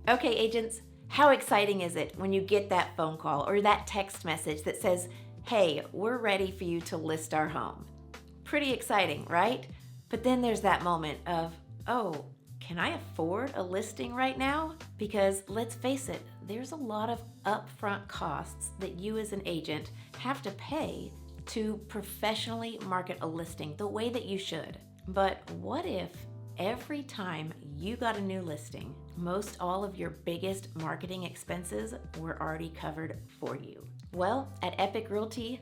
Okay, agents, how exciting is it when you get that phone call or that text message that says, hey, we're ready for you to list our home? Pretty exciting, right? But then there's that moment of, oh, can I afford a listing right now? Because let's face it, there's a lot of upfront costs that you as an agent have to pay to professionally market a listing the way that you should. But what if every time you got a new listing, most all of your biggest marketing expenses were already covered for you? Well, at Epique Realty,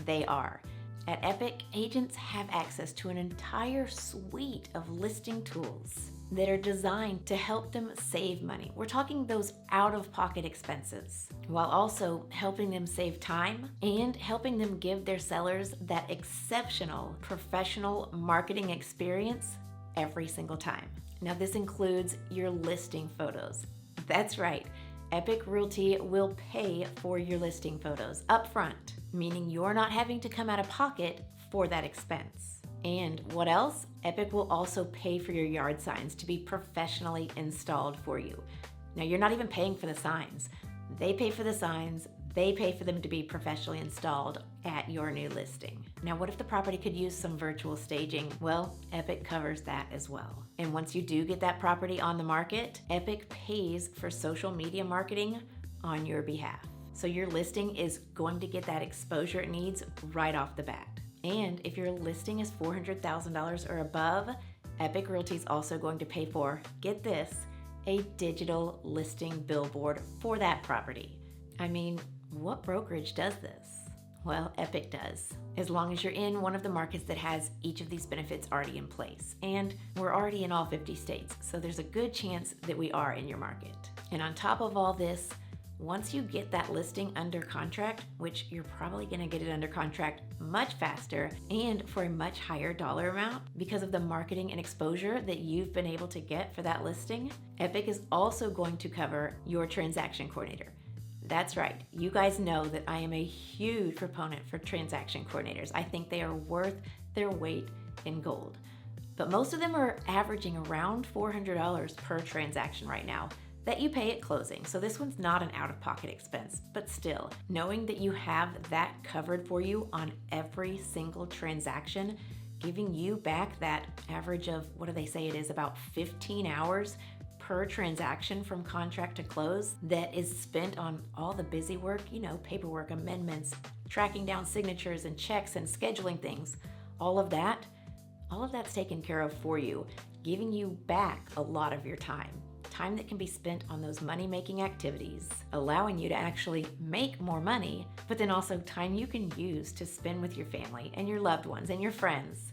they are. At Epique, agents have access to an entire suite of listing tools that are designed to help them save money. We're talking those out-of-pocket expenses, while also helping them save time and helping them give their sellers that exceptional professional marketing experience every single time. Now, this includes your listing photos. That's right. Epique Realty will pay for your listing photos upfront, meaning you're not having to come out of pocket for that expense. And what else? Epique will also pay for your yard signs to be professionally installed for you. Now, you're not even paying for the signs. They pay for the signs. They pay for them to be professionally installed at your new listing. Now, what if the property could use some virtual staging? Well, Epique covers that as well. And once you do get that property on the market, Epique pays for social media marketing on your behalf. So your listing is going to get that exposure it needs right off the bat. And if your listing is $400,000 or above, Epique Realty is also going to pay for, get this, a digital listing billboard for that property. I mean, what brokerage does this? Well, Epique does, as long as you're in one of the markets that has each of these benefits already in place. And we're already in all 50 states, so there's a good chance that we are in your market. And on top of all this, once you get that listing under contract, which you're probably gonna get it under contract much faster and for a much higher dollar amount because of the marketing and exposure that you've been able to get for that listing, Epique is also going to cover your transaction coordinator. That's right. You guys know that I am a huge proponent for transaction coordinators. I think they are worth their weight in gold. But most of them are averaging around $400 per transaction right now that you pay at closing. So this one's not an out-of-pocket expense, but still, knowing that you have that covered for you on every single transaction, giving you back that average of, what do they say it is, about 15 hours per transaction from contract to close that is spent on all the busy work, paperwork, amendments, tracking down signatures and checks and scheduling things. All of that's taken care of for you, giving you back a lot of your time that can be spent on those money-making activities, allowing you to actually make more money, but then also time you can use to spend with your family and your loved ones and your friends,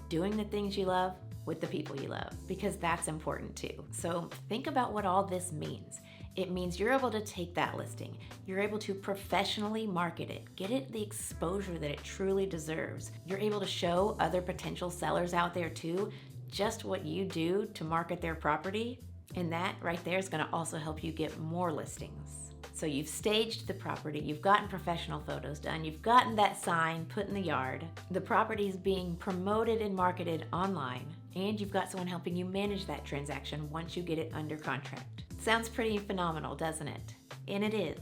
doing the things you love with the people you love, because that's important too. So think about what all this means. It means you're able to take that listing, you're able to professionally market it, get it the exposure that it truly deserves. You're able to show other potential sellers out there too, just what you do to market their property. And that right there is going to also help you get more listings. So you've staged the property, you've gotten professional photos done, you've gotten that sign put in the yard, the property is being promoted and marketed online, and you've got someone helping you manage that transaction once you get it under contract. Sounds pretty phenomenal, doesn't it? And it is.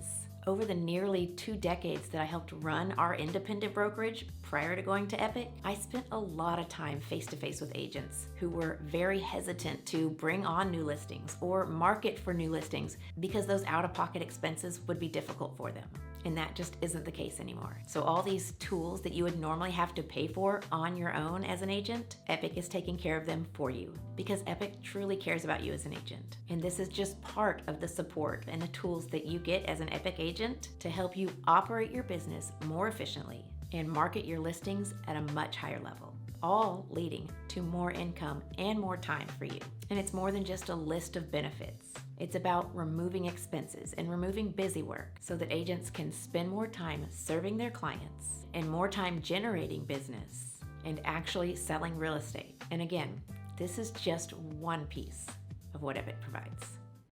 Over the nearly 2 decades that I helped run our independent brokerage prior to going to Epique, I spent a lot of time face-to-face with agents who were very hesitant to bring on new listings or market for new listings because those out-of-pocket expenses would be difficult for them. And that just isn't the case anymore. So all these tools that you would normally have to pay for on your own as an agent, Epique is taking care of them for you because Epique truly cares about you as an agent. And this is just part of the support and the tools that you get as an Epique agent to help you operate your business more efficiently and market your listings at a much higher level, all leading to more income and more time for you. And it's more than just a list of benefits. It's about removing expenses and removing busy work so that agents can spend more time serving their clients and more time generating business and actually selling real estate. And again, this is just one piece of what Epique provides.